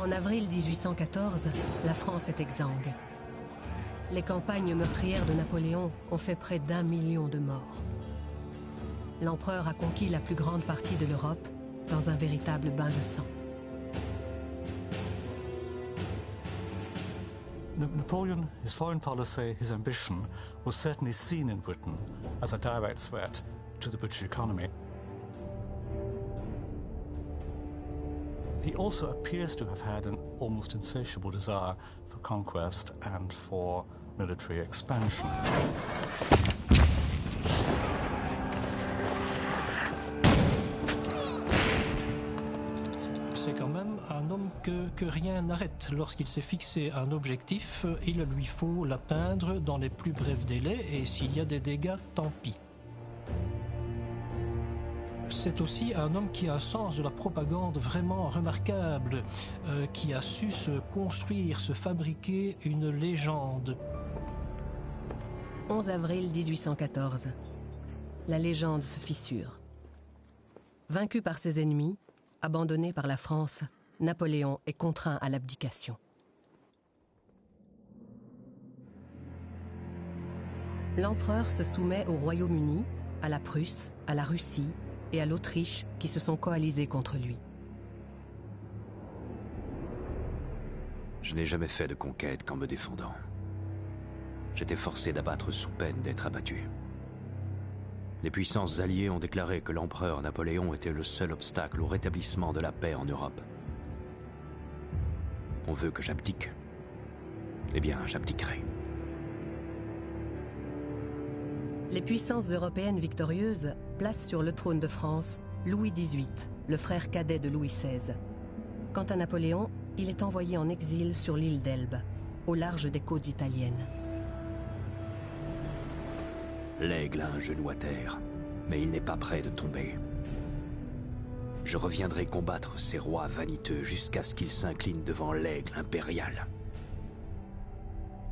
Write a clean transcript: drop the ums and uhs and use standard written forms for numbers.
En avril 1814, la France est exsangue. Les campagnes meurtrières de Napoléon ont fait près d'1 million de morts. L'empereur a conquis la plus grande partie de l'Europe dans un véritable bain de sang. Napoleon, his foreign policy, his ambition, was certainly seen in Britain as a direct threat to the British economy. He also appears to have had an almost insatiable desire for conquest and for military expansion. C'est quand même un homme que rien n'arrête. Lorsqu'il s'est fixé un objectif, il lui faut l'atteindre dans les plus brefs délais et s'il y a des dégâts, tant pis. C'est aussi un homme qui a un sens de la propagande vraiment remarquable, qui a su se construire, se fabriquer une légende. 11 avril 1814. La légende se fissure. Vaincu par ses ennemis, abandonné par la France, Napoléon est contraint à l'abdication. L'empereur se soumet au Royaume-Uni, à la Prusse, à la Russie et à l'Autriche qui se sont coalisés contre lui. Je n'ai jamais fait de conquête qu'en me défendant. J'étais forcé d'abattre sous peine d'être abattu. Les puissances alliées ont déclaré que l'empereur Napoléon était le seul obstacle au rétablissement de la paix en Europe. On veut que j'abdique. Eh bien, j'abdiquerai. Les puissances européennes victorieuses placent sur le trône de France Louis XVIII, le frère cadet de Louis XVI. Quant à Napoléon, il est envoyé en exil sur l'île d'Elbe, au large des côtes italiennes. L'aigle a un genou à terre, mais il n'est pas prêt de tomber. Je reviendrai combattre ces rois vaniteux jusqu'à ce qu'ils s'inclinent devant l'aigle impérial.